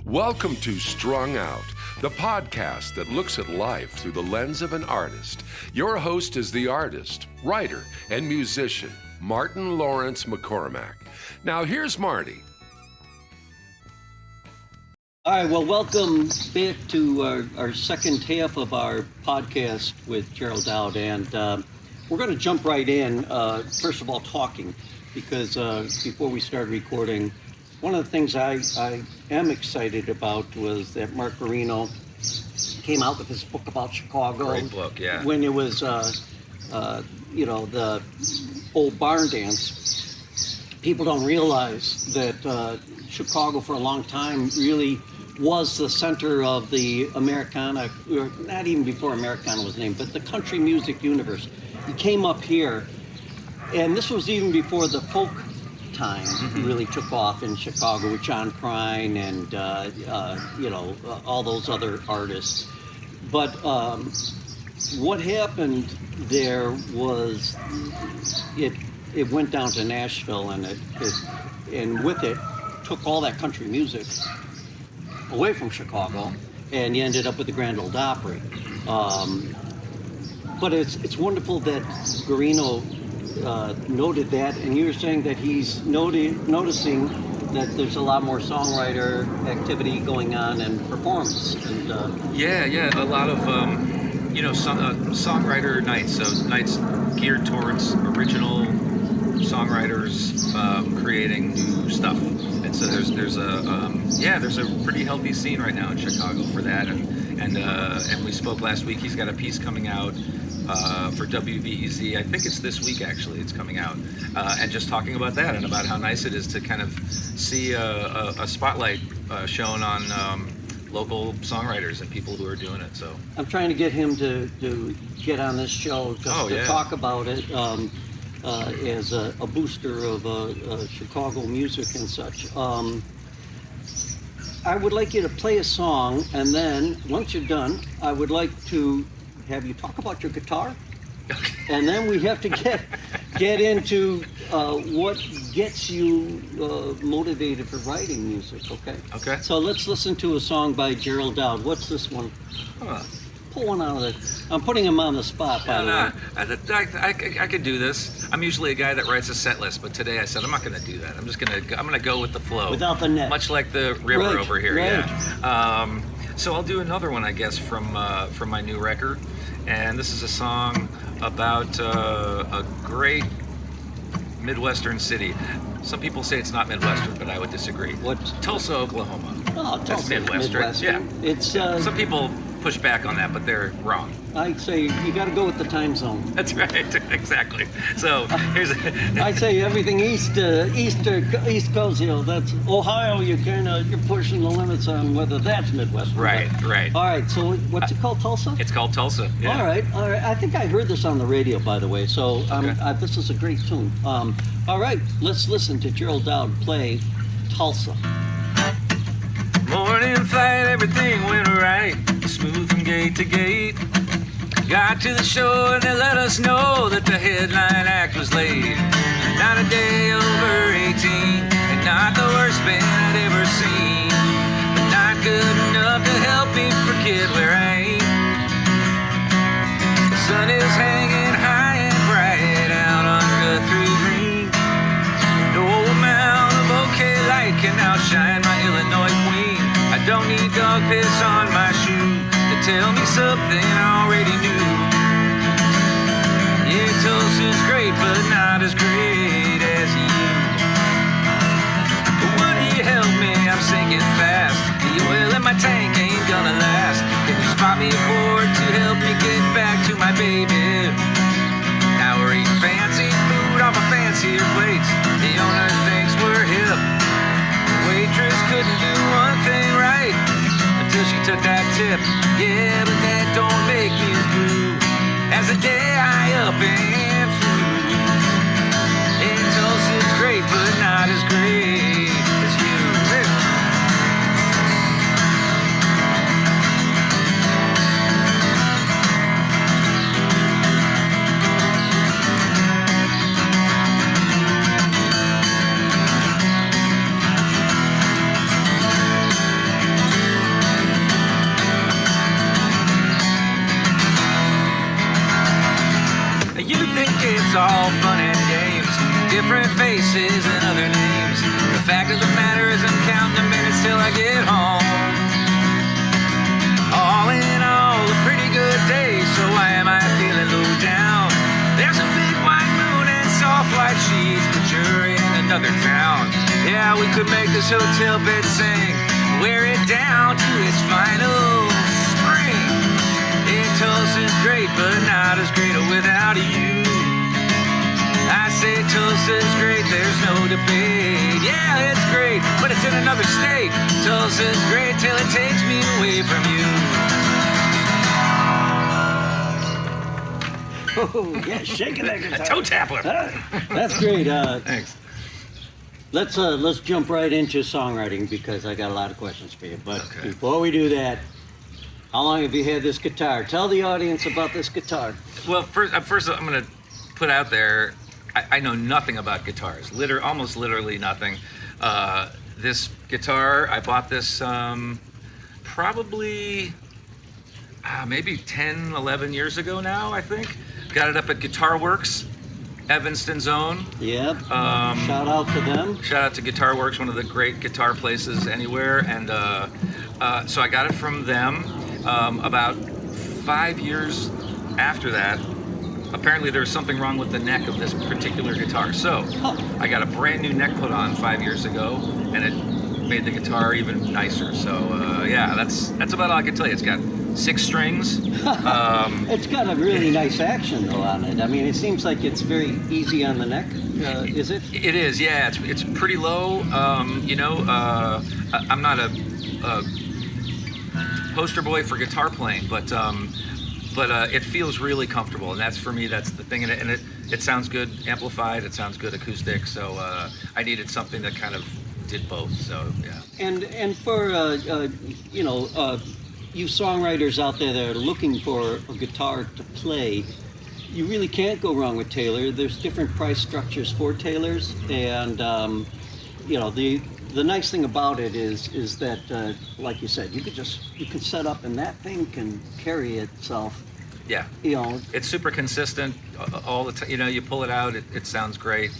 Welcome to Strung Out, the podcast that looks at life through the lens of an artist. Your host is the artist, writer, and musician, Martin Laurence McCormack. Now here's Marty. All right, well, welcome back to our second half of our podcast with Gerald Dowd, and we're going to jump right in, first of all, talking, because before we started recording, one of the things I am excited about was that Mark Garino came out with this book about Chicago. Great book, yeah. When it was, the old barn dance. People don't realize that Chicago for a long time really was the center of the Americana, or not even before Americana was named, but the country music universe. It came up here, and this was even before the folk time really took off in Chicago with John Prine and all those other artists. But what happened there was it went down to Nashville, and and with it took all that country music away from Chicago, and you ended up with the Grand Ole Opry. But it's wonderful that Garino noted that, and you were saying that he's noticing that there's a lot more songwriter activity going on and performance. And a lot of songwriter nights. So nights geared towards original songwriters creating new stuff. And so there's a pretty healthy scene right now in Chicago for that. And we spoke last week. He's got a piece coming out for WBEZ. I think it's this week, actually. It's coming out, and just talking about that and about how nice it is to kind of see a spotlight shown on local songwriters and people who are doing it. So I'm trying to get him to get on this show just to talk about it as a booster of Chicago music and such. I would like you to play a song, and then once you're done, I would like to have you talk about your guitar, and then we have to get into what gets you motivated for writing music. Okay. So let's listen to a song by Gerald Dowd. What's this one? Pull one out of it. I'm putting him on the spot, by the way. I could do this. I'm usually a guy that writes a set list, but today I said I'm not going to do that. I'm going to go with the flow, without the net, much like the river over here. Right. Yeah. So I'll do another one, I guess, from my new record, and this is a song about a great Midwestern city. Some people say it's not Midwestern, but I would disagree. What? Tulsa, Oklahoma. Oh, Tulsa, Midwestern. Yeah. It's some people push back on that, but they're wrong. I'd say you got to go with the time zone. That's right, exactly. So here's. I'd say everything east coast. That's Ohio. You're pushing the limits on whether that's Midwestern. Right. All right. So what's it called? Tulsa. It's called Tulsa. Yeah. All right. I think I heard this on the radio, by the way. So this is a great tune. All right. Let's listen to Gerald Dowd play Tulsa. Morning flight, everything went right, smooth from gate to gate. Got to the show and they let us know that the headline act was late. Not a day over 18, and not the worst band I'd ever seen, but not good enough to help me forget where I ain't. The sun is hanging high and bright out on Guthrie Green. No amount of okay light can outshine my Illinois queen. I don't need dog piss on my shoe to tell me something I already knew. Yeah, Tulsa's great, but not as great as you. But would you help me? I'm sinking fast. The oil in my tank ain't gonna last. Can you spot me a port to help me get back to my baby? Now we're eating fancy food off of fancier plates. The owner thinks we're hip. The waitress couldn't do one thing right until she took that tip. Yeah, but that don't make me as blue as the day I up and flew. And Tulsa's great, but not as great as you. faces and other names. The fact of the matter is I'm counting the minutes till I get home. All in all, a pretty good day, so why am I feeling low down? There's a big white moon and soft white sheets, but you're in another town. Yeah, we could make this hotel bed sing, wear it down to its final spring. Yeah, Tulsa's great, but not as great without you. I say Tulsa's great, there's no debate. Yeah, it's great, but it's in another state. Tulsa's great till it takes me away from you. Oh, yeah, shaking that guitar. A toe tapper. That's great. Thanks. Let's jump right into songwriting because I got a lot of questions for you. But Okay. before we do that, how long have you had this guitar? Tell the audience about this guitar. Well, first I'm going to put out there, I know nothing about guitars. Almost literally nothing. This guitar, I bought this probably maybe 10, 11 years ago now, I think. Got it up at Guitar Works, Evanston's own. Yep. Shout out to them. Shout out to Guitar Works, one of the great guitar places anywhere. And so I got it from them. About 5 years after that, apparently there was something wrong with the neck of this particular guitar. So I got a brand new neck put on 5 years ago, and it made the guitar even nicer. So yeah, that's about all I can tell you. It's got 6 strings. It's got a really nice action though on it. I mean, it seems like it's very easy on the neck. Is it? It is, yeah. It's pretty low. I'm not a poster boy for guitar playing, but it feels really comfortable, and that's for me. That's the thing, and it sounds good amplified. It sounds good acoustic. So I needed something that kind of did both. So yeah. And for you songwriters out there that are looking for a guitar to play, you really can't go wrong with Taylor. There's different price structures for Taylors, and the nice thing about it is that like you said, you can set up and that thing can carry itself. Yeah. It's super consistent all the time. You pull it out, it sounds great.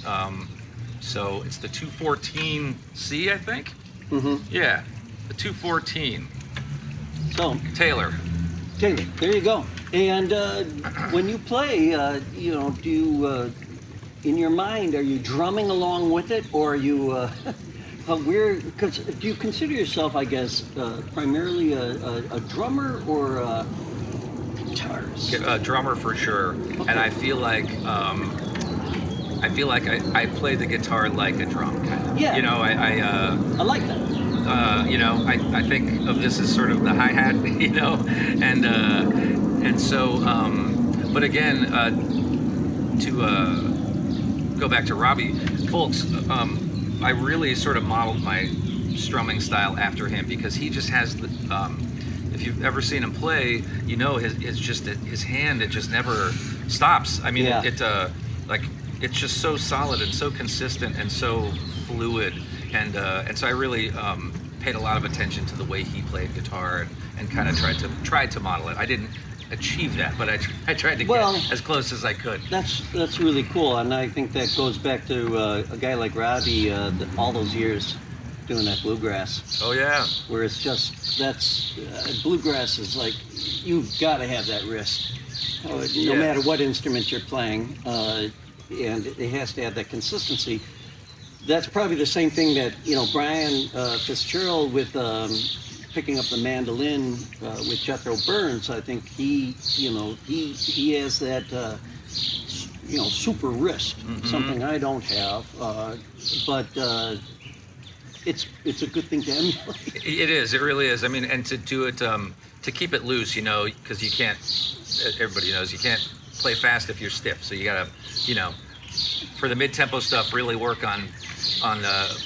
So it's the 214C, I think. Mm-hmm. Yeah, the 214. So Taylor, there you go. And when you play, do you, in your mind, are you drumming along with it, or are you? Because do you consider yourself, I guess, primarily a drummer or a guitarist? a drummer for sure. Okay. And I feel like I play the guitar like a drum, kind of. Yeah. I like that. I think of this as sort of the hi-hat, and so, but again, to go back to Robbie Folks, I really sort of modeled my strumming style after him because he just has the, if you've ever seen him play, his hand, it just never stops. I mean, Yeah. it's just so solid and so consistent and so fluid. And so I really paid a lot of attention to the way he played guitar and kind of tried to model it. I didn't achieve that, but I tried to get as close as I could. That's really cool, and I think that goes back to a guy like Robbie, all those years doing that bluegrass. Oh yeah. Where it's just bluegrass is like you've got to have that wrist, no matter what instrument you're playing, and it has to have that consistency. That's probably the same thing that Brian Fitzgerald with picking up the mandolin with Jethro Burns. I think he has that super wrist, something I don't have, but it's a good thing to emulate. It is. It really is. I mean, and to do it to keep it loose, because you can't. Everybody knows you can't play fast if you're stiff. So you gotta, for the mid-tempo stuff, really work on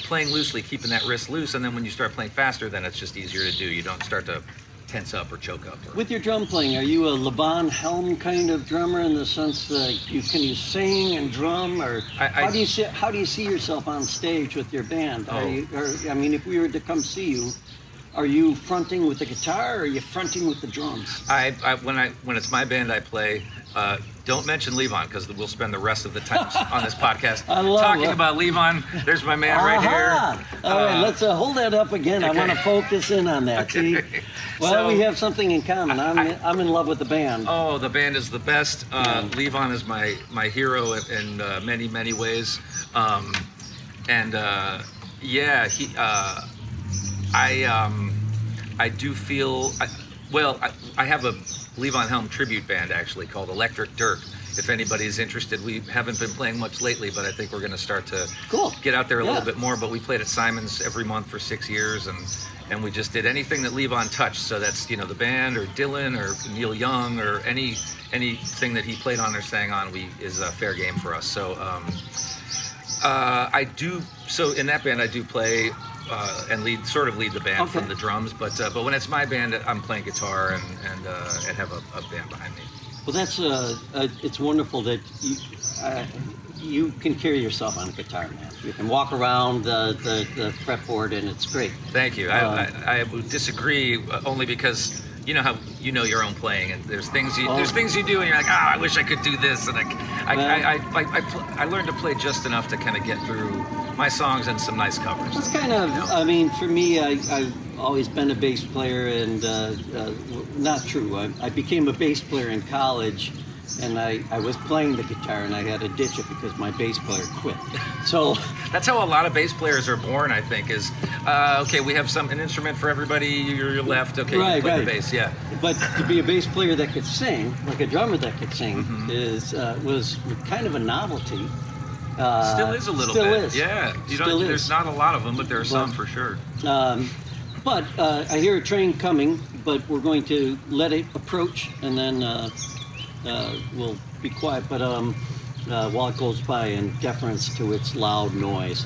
playing loosely, keeping that wrist loose, and then when you start playing faster, then it's just easier to do. You don't start to tense up or choke up. With your drum playing, are you a Levon Helm kind of drummer in the sense that can you sing and drum, or how do you see yourself on stage with your band? If we were to come see you, are you fronting with the guitar or are you fronting with the drums? When it's my band, I play. Don't mention Levon because we'll spend the rest of the time on this podcast talking about Levon. There's my man right here. All right, let's hold that up again. Okay. I want to focus in on that. Okay. See? Well, we have something in common. I'm in love with the band. Oh, the band is the best. Levon is my hero in many, many ways. I do feel, I have a Levon Helm tribute band actually called Electric Dirt. If anybody's interested, we haven't been playing much lately, but I think we're going to start to get out there a little bit more. But we played at Simon's every month for 6 years, and we just did anything that Levon touched. So that's, the band or Dylan or Neil Young or anything that he played on or sang on, is a fair game for us. So So in that band, I do play and lead the band from the drums. But when it's my band, I'm playing guitar and have a band behind me. Well, that's it's wonderful that you can carry yourself on a guitar, man. You can walk around the fretboard, and it's great. Thank you. I would disagree only because you know how your own playing, and there's things you do, and you're like, I wish I could do this, and I learned to play just enough to kind of get through my songs and some nice covers. It's kind of, I mean, for me, I've always been a bass player, and not true. I became a bass player in college, and I was playing the guitar, and I had to ditch it because my bass player quit. So that's how a lot of bass players are born, I think, is, okay, we have an instrument for everybody, you're left, okay, you play the bass, yeah. But to be a bass player that could sing, like a drummer that could sing, was kind of a novelty. Still is a little bit. Still is. Yeah. There's not a lot of them, but there are some for sure. But I hear a train coming, but we're going to let it approach, and then we'll be quiet. But while it goes by, in deference to its loud noise.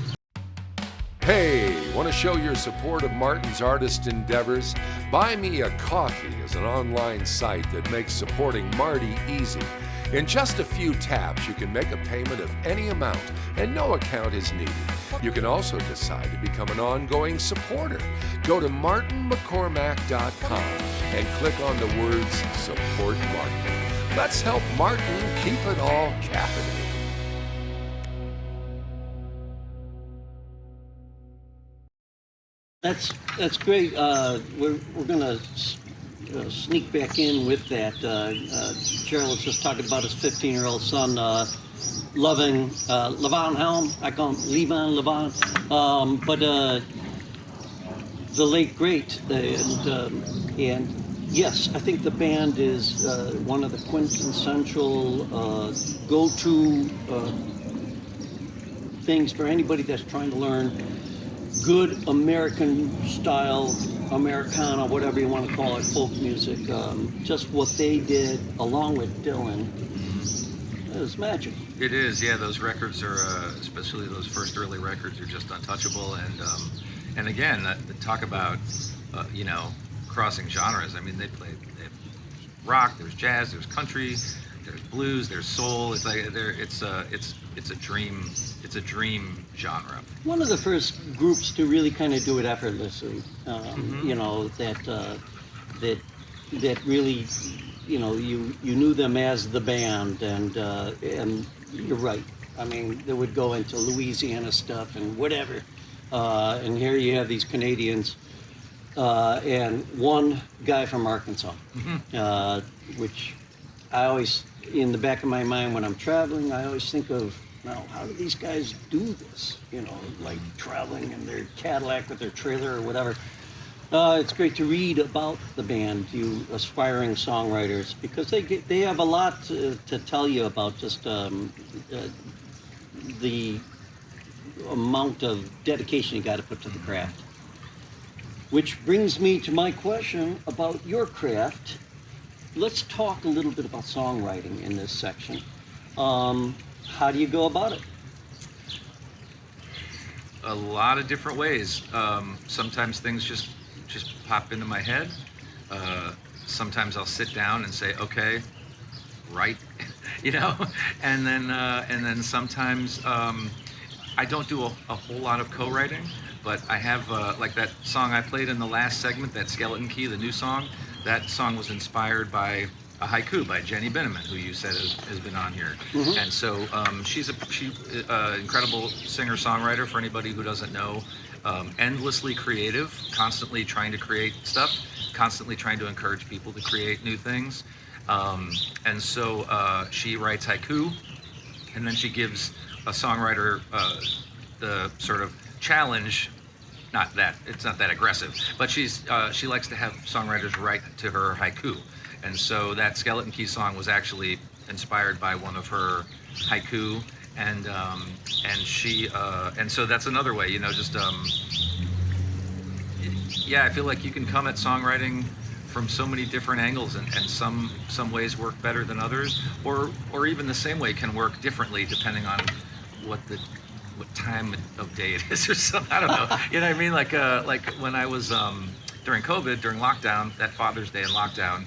Hey, want to show your support of Martin's artist endeavors? Buy Me a Coffee is an online site that makes supporting Marty easy. In just a few taps, you can make a payment of any amount, and no account is needed. You can also decide to become an ongoing supporter. Go to mr.marty.mccormack.com and click on the words Support Martin. Let's help Martin keep it all caffeinated. That's great. We're gonna sneak back in with that. Gerald was just talking about his 15-year-old son loving Levon Helm. I call him Levon. But the late great, and yes, I think the band is one of the quintessential go-to things for anybody that's trying to learn good American style, Americana, whatever you want to call it, folk music. Just what they did along with Dylan, it was magic. It is, yeah. Those records are, especially those first early records, are just untouchable. And again, talk about crossing genres. I mean, they played rock, there's jazz, there's country, there's blues, there's soul. It's like it's a dream. It's a dream genre. One of the first groups to really kind of do it effortlessly. That really, you knew them as the band, and you're right. I mean, they would go into Louisiana stuff and whatever, and here you have these Canadians, and one guy from Arkansas, which I always, in the back of my mind when I'm traveling, I always think of, now, how do these guys do this? Like traveling in their Cadillac with their trailer or whatever. It's great to read about the band, you aspiring songwriters, because they have a lot to tell you about just the amount of dedication you got to put to the craft. Which brings me to my question about your craft. Let's talk a little bit about songwriting in this section. How do you go about it? A lot of different ways. Sometimes things just pop into my head. Sometimes I'll sit down and say, okay, write, and then sometimes I don't do a whole lot of co-writing. but I have like that song I played in the last segment, that Skeleton Key, the new song. That song was inspired by a haiku by Jenny Binneman, who you said has been on here. Mhm. And so she's an incredible singer-songwriter, for anybody who doesn't know. Endlessly creative, constantly trying to create stuff, constantly trying to encourage people to create new things. And so she writes haiku, and then she gives a songwriter the sort of challenge. It's not that aggressive, but she likes to have songwriters write to her haiku. And so that Skeleton Key song was actually inspired by one of her haiku, and so that's another way, just I feel like you can come at songwriting from so many different angles, and some ways work better than others, or even the same way can work differently depending on what time of day it is or something. I don't know. You know what I mean? Like when I was during COVID, during lockdown, that Father's Day in lockdown,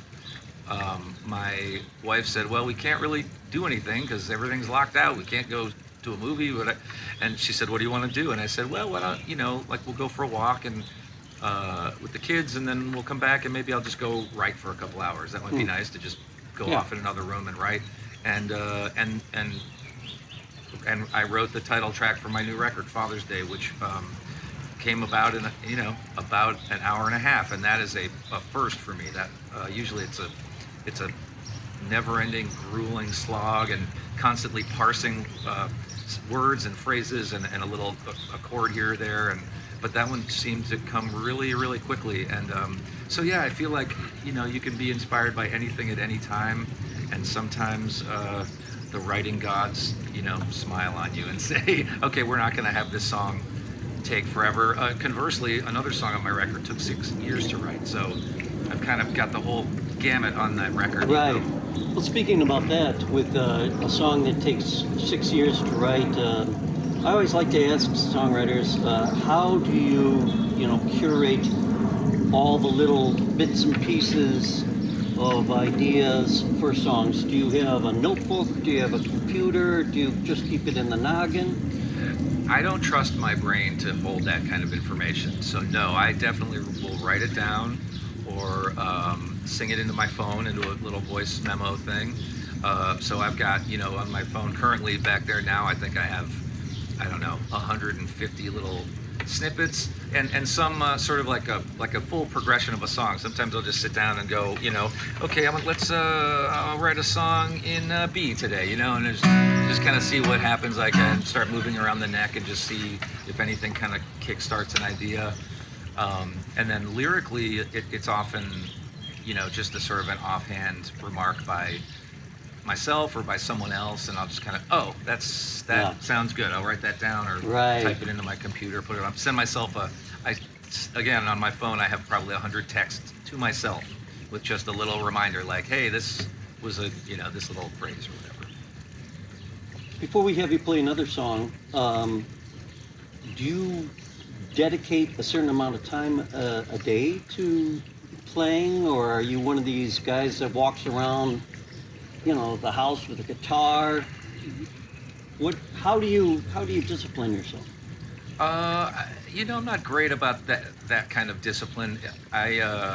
my wife said, well, we can't really do anything because everything's locked out. We can't go to a movie. And she said, what do you want to do? And I said, well, why don't, we'll go for a walk and with the kids, and then we'll come back and maybe I'll just go write for a couple hours. That might be nice to just go off in another room and write. And I wrote the title track for my new record, Father's Day, which came about in about an hour and a half, and that is a first for me. That usually it's a never-ending, grueling slog, and constantly parsing words and phrases and a little a chord here or there, but that one seemed to come really, really quickly. And so I feel like you can be inspired by anything at any time, and sometimes the writing gods smile on you and say, okay, we're not going to have this song take forever. Conversely, another song on my record took 6 years to write, so I've kind of got the whole gamut on that record. Right. Well, speaking about that, with a song that takes 6 years to write, I always like to ask songwriters, how do you curate all the little bits and pieces of ideas for songs? Do you have a notebook? Do you have a computer? Do you just keep it in the noggin? I don't trust my brain to hold that kind of information. So no, I definitely will write it down or sing it into my phone, into a little voice memo thing. So I've got, on my phone currently back there now, I think I have, 150 little snippets, and some sort of like a full progression of a song. Sometimes I'll just sit down and go, okay, I'll write a song in B today, and just kind of see what happens. I can start moving around the neck and just see if anything kind of kickstarts an idea. And then lyrically, it's often, just a sort of an offhand remark by myself or by someone else, and I'll just kind of, that sounds good. I'll write that down or type it into my computer, put it on, send myself again, on my phone, I have probably 100 texts to myself with just a little reminder like, hey, this was this little phrase or whatever. Before we have you play another song, do you dedicate a certain amount of time a day to playing, or are you one of these guys that walks around the house with a guitar? How do you discipline yourself? I'm not great about that kind of discipline. I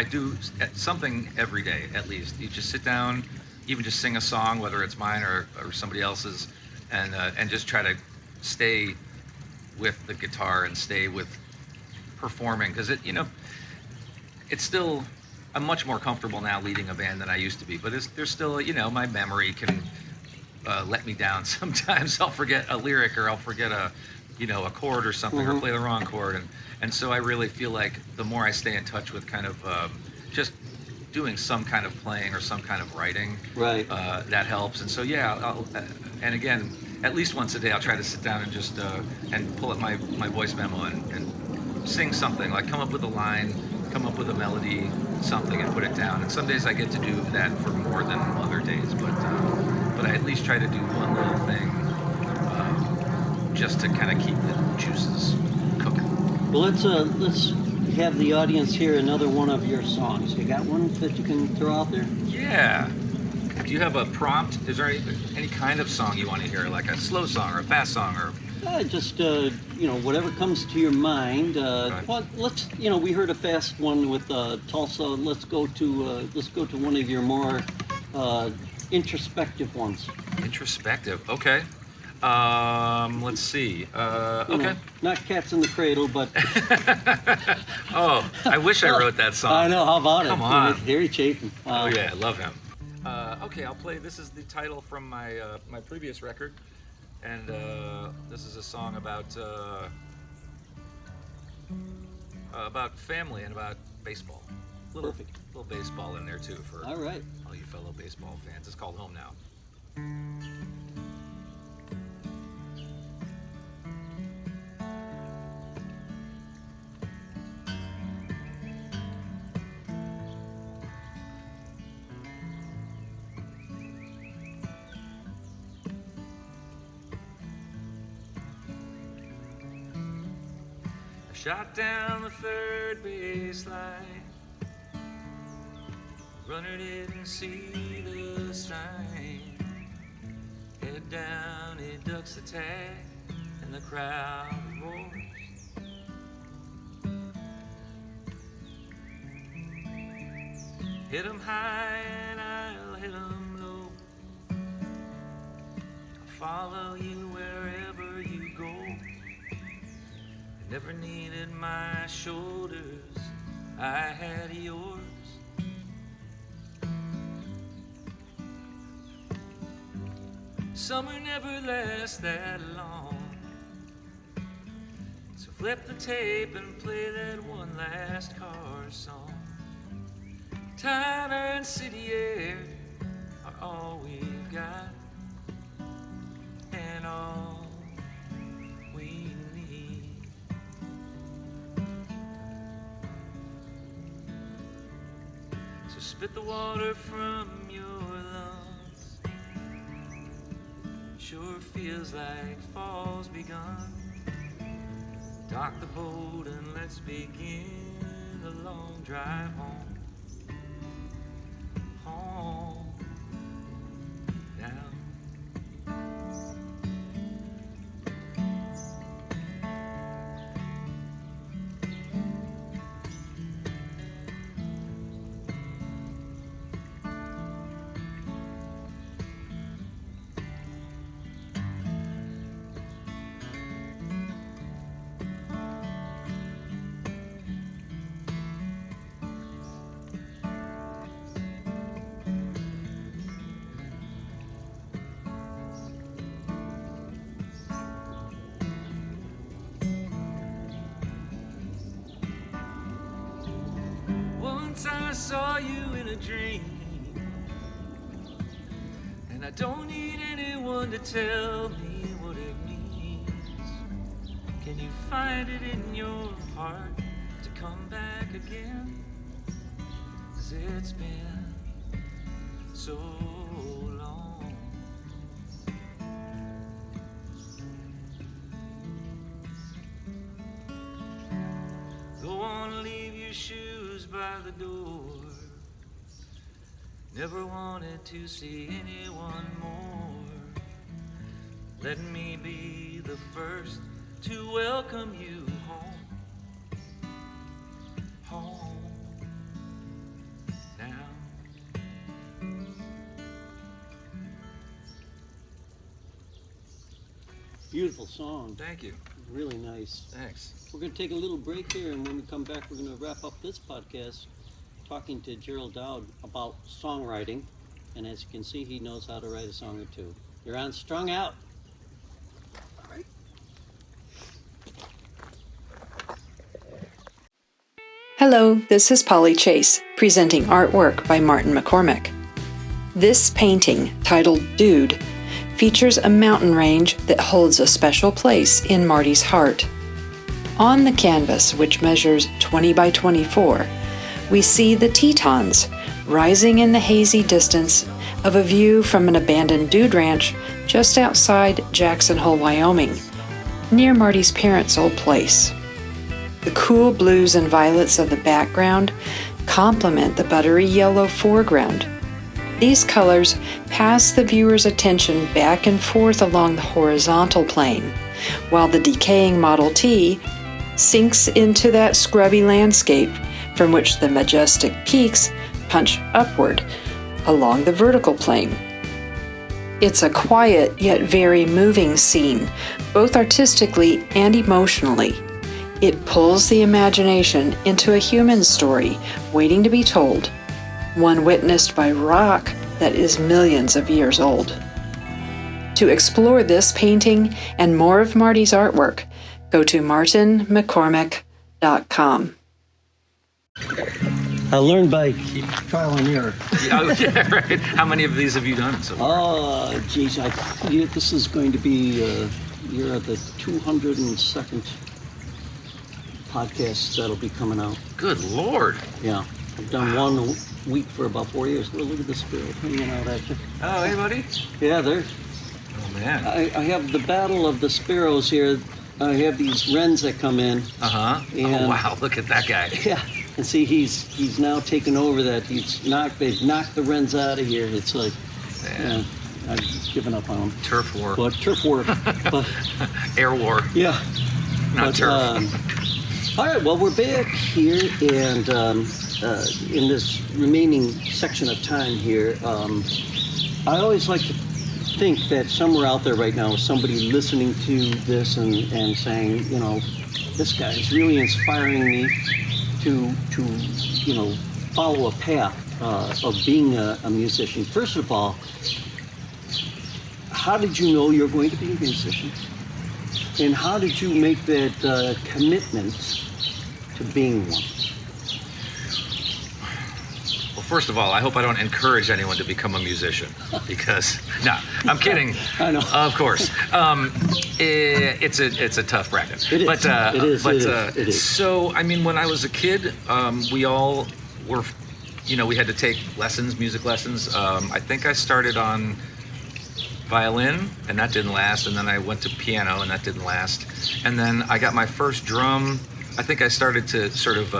do something every day at least. You just sit down, even just sing a song, whether it's mine or somebody else's, and just try to stay with the guitar and stay with performing, because it's still, I'm much more comfortable now leading a band than I used to be, but there's still, my memory can let me down sometimes. I'll forget a lyric, or I'll forget a chord or something, or play the wrong chord, and so I really feel like the more I stay in touch with kind of just doing some kind of playing or some kind of writing, that helps. And so and again, at least once a day, I'll try to sit down and just and pull up my voice memo and sing something, like come up with a line, come up with a melody, something, and put it down. And some days I get to do that for more than other days, but I at least try to do one little thing just to kind of keep the juices cooking. Well, let's have the audience hear another one of your songs. You got one that you can throw out there? Yeah. Do you have a prompt? Is there any kind of song you want to hear, like a slow song or a fast song or Just whatever comes to your mind. Right. Well, let's we heard a fast one with Tulsa. Let's go to one of your more introspective ones. Introspective. Okay. Let's see. Okay. Not Cats in the Cradle, but Oh, I wish I wrote that song. I know. How about Come it? on. Harry Chapin. Oh yeah, I love him. Okay, I'll play. This is the title from my my previous record, and this is a song about family and about baseball. Perfect. Little baseball in there too for All right. all you fellow baseball fans. It's called Home Now. Shot down the third base line. Runner didn't see the sign. Head down, he ducks the tag, and the crowd roars. Hit 'em high and I'll hit 'em low. I'll follow you wherever you go. Never needed my shoulders, I had yours. Summer never lasts that long, so flip the tape and play that one last car song. Time and city air are all we've got, and all we need. So spit the water from your lungs. Sure feels like fall's begun. Dock the boat and let's begin the long drive home. Home now. Once I saw you in a dream, and I don't need anyone to tell me what it means. Can you find it in your heart to come back again? 'Cause it's been so long. Go on, leave your shoes by the door. Never wanted to see anyone more. Let me be the first to welcome you home. Home now. Beautiful song. Thank you. Really nice. Thanks. We're going to take a little break here, and when we come back, we're going to wrap up this podcast talking to GERALD DOWD about songwriting. And as you can see, he knows how to write a song or two. You're on Strung Out. All right. Hello, this is Polly Chase, presenting artwork by Martin McCormack. This painting, titled Dude, features a mountain range that holds a special place in Marty's heart. On the canvas, which measures 20 by 24, we see the Tetons rising in the hazy distance of a view from an abandoned dude ranch just outside Jackson Hole, Wyoming, near Marty's parents' old place. The cool blues and violets of the background complement the buttery yellow foreground. These colors pass the viewer's attention back and forth along the horizontal plane, while the decaying Model T sinks into that scrubby landscape from which the majestic peaks punch upward along the vertical plane. It's a quiet yet very moving scene, both artistically and emotionally. It pulls the imagination into a human story waiting to be told, one witnessed by rock that is millions of years old. To explore this painting and more of Marty's artwork, go to mr.marty.mccormack.com. I learned by trial and error. Oh, yeah, right. How many of these have you done so far? Oh, geez, this is going to be you're at the 202nd podcast that'll be coming out. Good Lord. Yeah, I've done one a week for about 4 years. Oh, look at the sparrow hanging out at you. Oh, hey, buddy. Yeah, there. Oh, man. I have the battle of the sparrows here. I have these wrens that come in. Uh-huh. Oh, wow, look at that guy. Yeah, and see, he's now taken over that. They've knocked the wrens out of here. It's like, Man. I've given up on them. Turf war. But turf war. But, Air war. yeah. Not turf. All right, well, we're back here, and in this remaining section of time here, I always like to think that somewhere out there right now is somebody listening to this and saying, you know, this guy is really inspiring me to follow a path of being a musician. First of all, how did you know you're going to be a musician? And how did you make that commitment to being one? Well, first of all, I hope I don't encourage anyone to become a musician, because, no, I'm kidding. I know. Of course. It's a tough bracket. It is. But, It is. So, I mean, when I was a kid, we all were, we had to take lessons, music lessons. I think I started on violin, and that didn't last, and then I went to piano, and that didn't last, and then I got my first drum. I think I started to sort of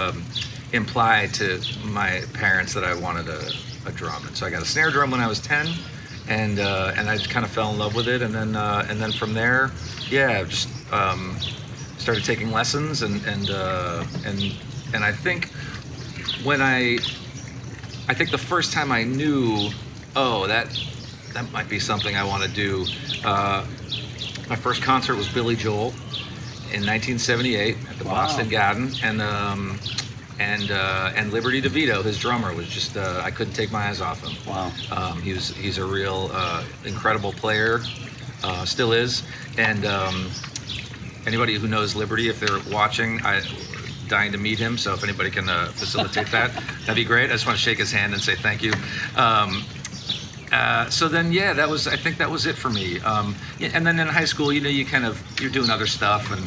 imply to my parents that I wanted a drum, and so I got a snare drum when I was 10, and I kind of fell in love with it, and then from there, yeah, just started taking lessons, and I think I think the first time I knew, oh, that might be something I want to do. My first concert was Billy Joel in 1978 at the Boston Garden, and Liberty DeVito, his drummer, was just I couldn't take my eyes off him. Wow. He's a real incredible player, still is, and anybody who knows Liberty, if they're watching, I'm dying to meet him. So if anybody can facilitate that'd be great. I just want to shake his hand and say thank you. So then, yeah, I think that was it for me. And then in high school, you're doing other stuff, and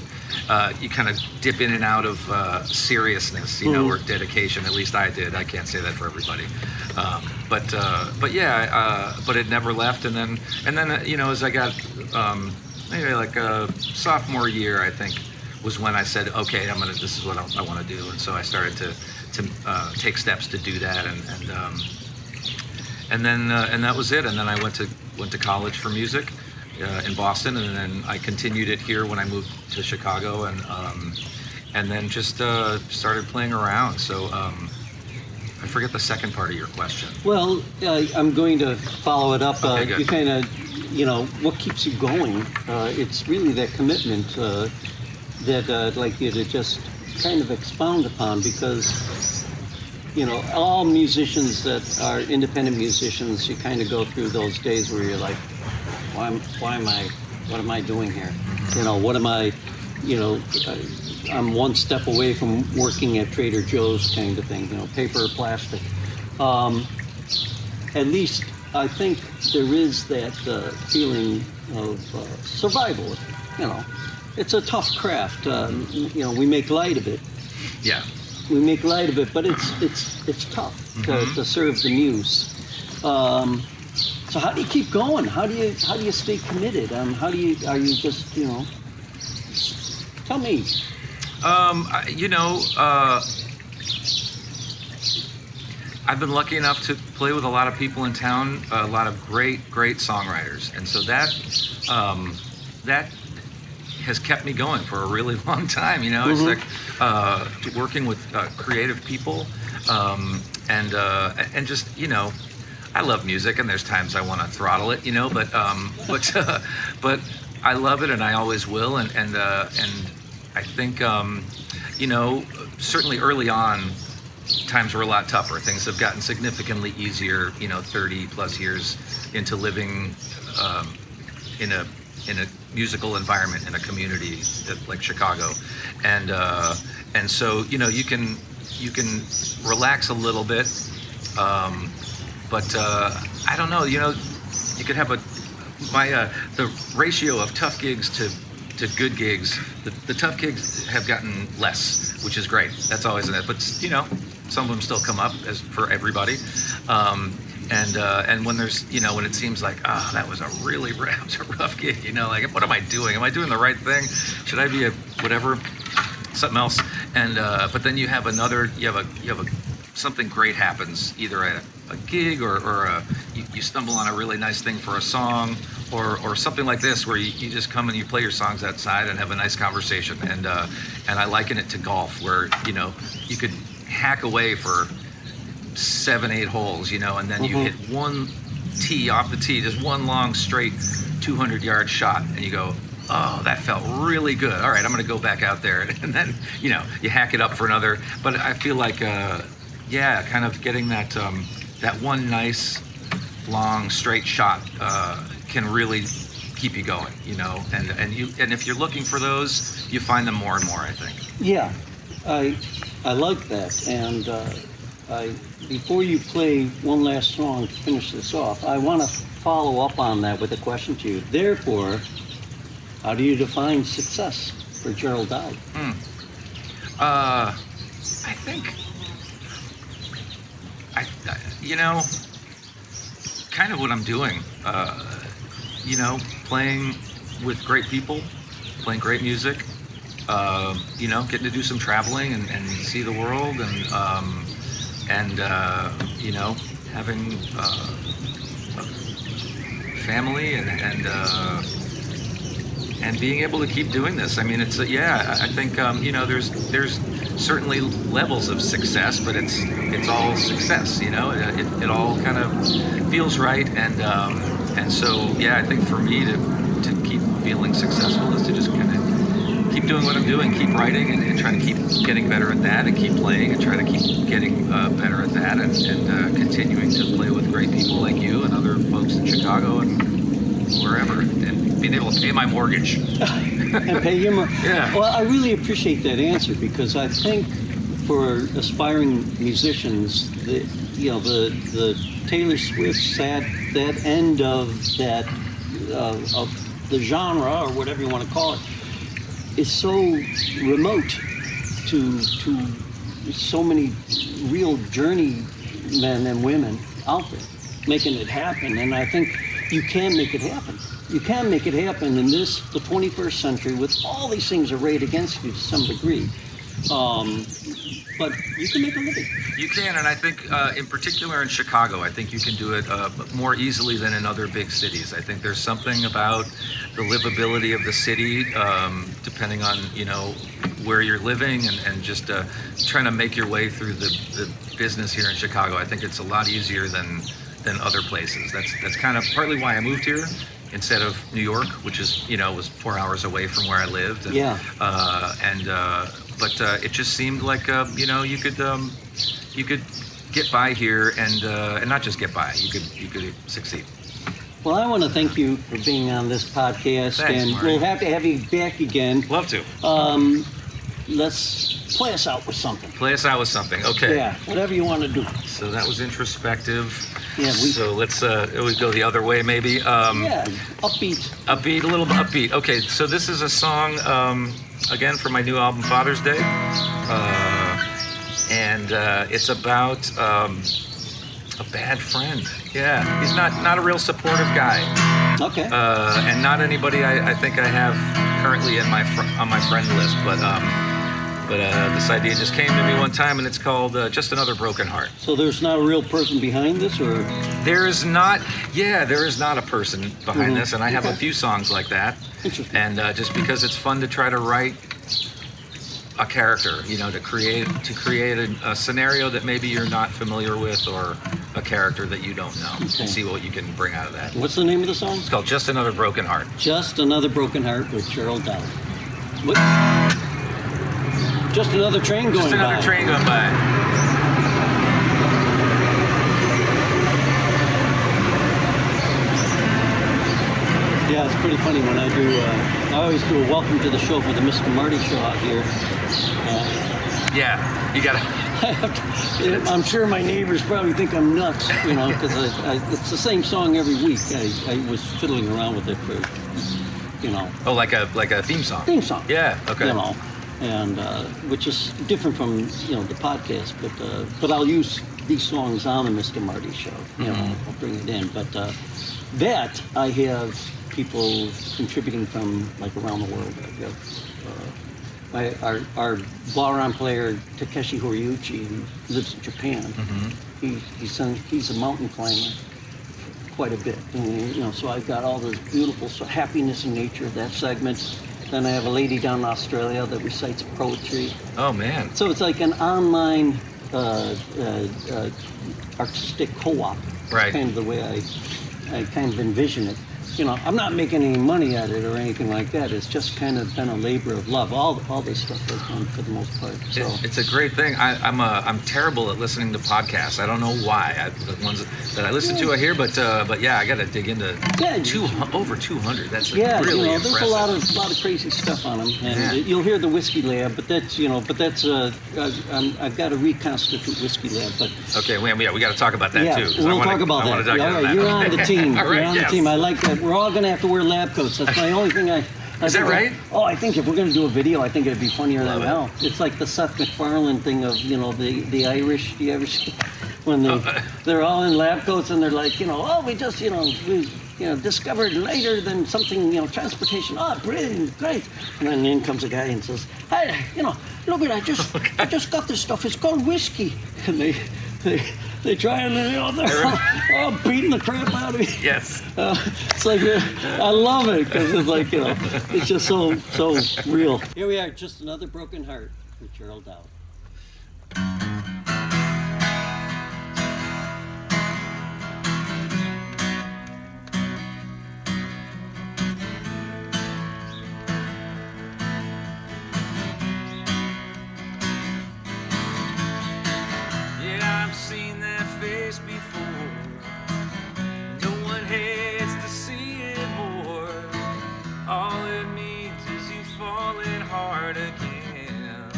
you kind of dip in and out of seriousness, or dedication. At least I did. I can't say that for everybody. But it never left. And then, as I got maybe like a sophomore year, I think, was when I said, okay, this is what I want to do. And so I started to take steps to do that, and then that was it. And then I went to college for music in Boston, and then I continued it here when I moved to Chicago, and then just started playing around. So I forget the second part of your question. Well, I'm going to follow it up. Okay, good. You kind of, what keeps you going? It's really that commitment that I'd like you to just kind of expound upon, because all musicians that are independent musicians, you kind of go through those days where you're like, what am I doing here? What am I, I'm one step away from working at Trader Joe's kind of thing, paper or plastic. At least I think there is that feeling of survival, It's a tough craft, we make light of it. Yeah. We make light of it, but it's tough to serve the muse. So how do you keep going? How do you stay committed? Are you just tell me? I've been lucky enough to play with a lot of people in town, a lot of great songwriters, and so that has kept me going for a really long time. You know, it's like working with creative people, and just, you know, I love music, and there's times I want to throttle it, you know, but I love it, and I always will, and I think, you know, certainly early on, times were a lot tougher. Things have gotten significantly easier, you know, 30 plus years into living in a musical environment in a community like Chicago, and so, you know, you can relax a little bit, but I don't know, you know, you could have the ratio of tough gigs to good gigs. The tough gigs have gotten less, which is great. That's always in it, but, you know, some of them still come up as for everybody. And when there's, you know, when it seems like, that was a rough gig, you know, like, what am I doing? Am I doing the right thing? Should I be something else? And but then you have something great happens, either at a gig or you stumble on a really nice thing for a song, or something like this where you just come and you play your songs outside and have a nice conversation. And I liken it to golf, where, you know, you could hack away for 7-8 holes, you know, and then you hit one tee off the tee, just one long straight 200-yard shot, and you go, oh, that felt really good. All right, I'm going to go back out there, and then, you know, you hack it up for another. But I feel like, kind of getting that one nice long straight shot can really keep you going, you know, and if you're looking for those, you find them more and more, I think. Yeah, I like that, and before you play one last song to finish this off, I want to follow up on that with a question to you. Therefore, how do you define success for Gerald Dowd? I think, you know, kind of what I'm doing, you know, playing with great people, playing great music, you know, getting to do some traveling and see the world, and you know, having family and being able to keep doing this. I mean, it's I think, you know, there's certainly levels of success, but it's all success, you know. It all kind of feels right, and so I think for me to keep feeling successful is to just kind of keep doing what I'm doing, keep writing, and try to keep getting better at that, and keep playing and try to keep getting better at that, and continuing to play with great people like you and other folks in Chicago and wherever, and being able to pay my mortgage. And pay your mortgage. Yeah. Well, I really appreciate that answer, because I think for aspiring musicians, the Taylor Swift's that end of that of the genre, or whatever you want to call it, is so remote to so many real journeymen and women out there making it happen. And I think you can make it happen. You can make it happen in the 21st century, with all these things arrayed against you to some degree. But you can make a living. You can, and I think in particular in Chicago, I think you can do it more easily than in other big cities. I think there's something about the livability of the city, depending on, you know, where you're living, and just trying to make your way through the business here in Chicago. I think it's a lot easier than other places. That's kind of partly why I moved here instead of New York, which is, you know, was 4 hours away from where I lived. And, but it just seemed like, you know, you could get by here, and not just get by. You could succeed. Well, I want to thank you for being on this podcast. Thanks, and Marty. We'll have to have you back again. Love to. Let's play us out with something. Play us out with something. Okay. Yeah, whatever you want to do. So that was introspective. Yeah. So let's we go the other way, maybe. Yeah, upbeat. Upbeat, a little upbeat. Okay, so this is a song, again, from my new album, Father's Day. And it's about a bad friend. Yeah, he's not a real supportive guy. Okay. And not anybody I think I have currently on my friend list. But But this idea just came to me one time, and it's called Just Another Broken Heart. So there's not a real person behind this, or? There is not a person behind this, and I have a few songs like that. Interesting. And just because it's fun to try to write a character, to create a scenario that maybe you're not familiar with, or a character that you don't know, and see what you can bring out of that. What's the name of the song? It's called Just Another Broken Heart. Just Another Broken Heart with GERALD. What? Just another train going by. Just another train going by. Yeah, it's pretty funny when I do. I always do a welcome to the show for the Mr. Marty show out here. Yeah, you gotta. I'm sure my neighbors probably think I'm nuts, because it's the same song every week. I was fiddling around with it for, Oh, like a theme song. Theme song. Yeah. Okay. And which is different from the podcast, but I'll use these songs on the Mr. Marty show. I'll bring it in. But that I have people contributing from like around the world. I have our ballroom player Takeshi Horiyuchi, who lives in Japan. He's a mountain climber quite a bit, and so I've got all this beautiful happiness in nature, that segment. Then I have a lady down in Australia that recites poetry. Oh man! So it's like an online artistic co-op. Right. Kind of the way I kind of envision it. I'm not making any money at it or anything like that. It's just kind of been a labor of love. All this stuff I've done for the most part. So it's a great thing. I'm terrible at listening to podcasts. I don't know why. The ones that I listen to I hear, but yeah, I got to dig into over 200. That's really impressive. There's a lot of crazy stuff on them, and you'll hear the Whiskey Lab, but that's I've got a reconstitute Whiskey Lab, but okay, we got to talk about that too. We'll talk about that. All right, you're on the team. All right, you're on the team. I like that. We're all going to have to wear lab coats. That's my only thing. Is that right? I think if we're going to do a video, I think it'd be funnier than hell. It's like the Seth MacFarlane thing of the Irish. Do you ever see when they're all in lab coats and they're like, we just we discovered later than something, transportation. Oh, brilliant, great. And then in comes a guy and says, hey, look at I just got this stuff. It's called whiskey. And they try and they're all beating the crap out of me. Yes. It's like I love it because it's like it's just so real. Here we are, Just Another Broken Heart with GERALD. Before no one has to see it more. All it means is you falling hard again,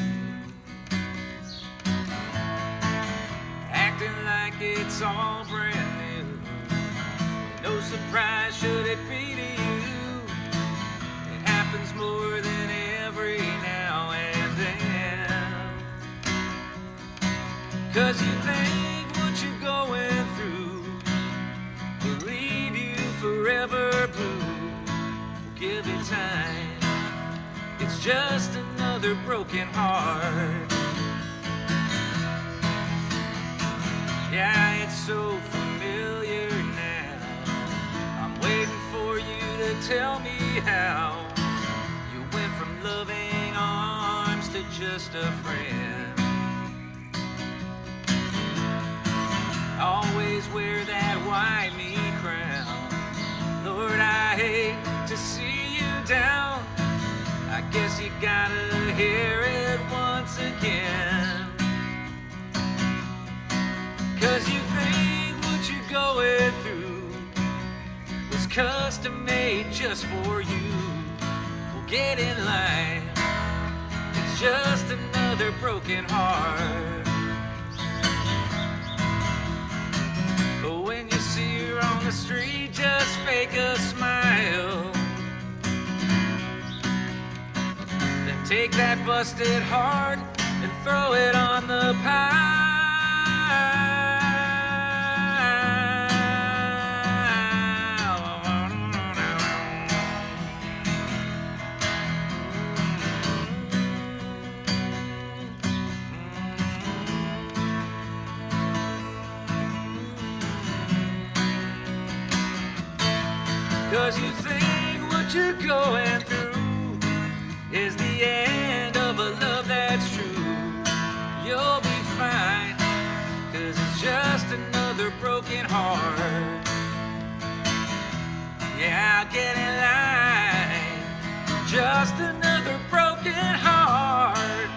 acting like it's all brand new. No surprise should it be to you. It happens more than every now and then, 'cause you think you're going through will leave you forever blue. Give it time. It's just another broken heart. Yeah, it's so familiar now. I'm waiting for you to tell me how you went from loving arms to just a friend. Always wear that white meat crown. Lord, I hate to see you down. I guess you gotta hear it once again. 'Cause you think what you're going through was custom made just for you. Well, get in line. It's just another broken heart. When you see her on the street, just fake a smile. Then take that busted heart and throw it on the pile. 'cause you think what you're going through is the end of a love that's true. You'll be fine, 'cause it's just another broken heart. Yeah, I'll get in line. Just another broken heart.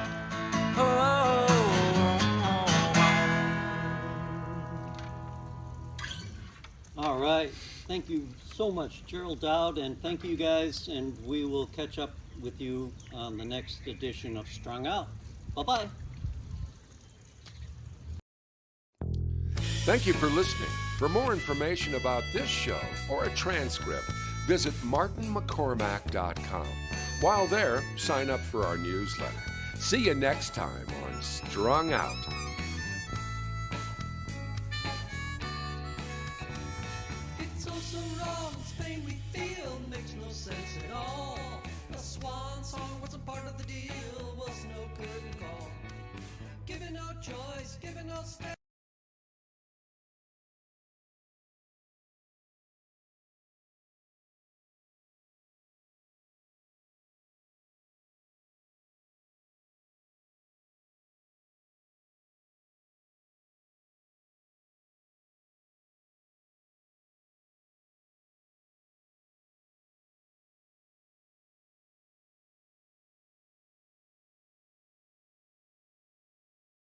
Oh. All right. Thank you so much, Gerald Dowd, and thank you guys, and we will catch up with you on the next edition of Strung Out. Bye-bye. Thank you for listening. For more information about this show or a transcript, visit mr.marty.mccormack.com. While there, sign up for our newsletter. See you next time on Strung Out. It's all so wrong, this pain we feel makes no sense at all. A swan song wasn't part of the deal, was no curtain call. Given no choice, given no step.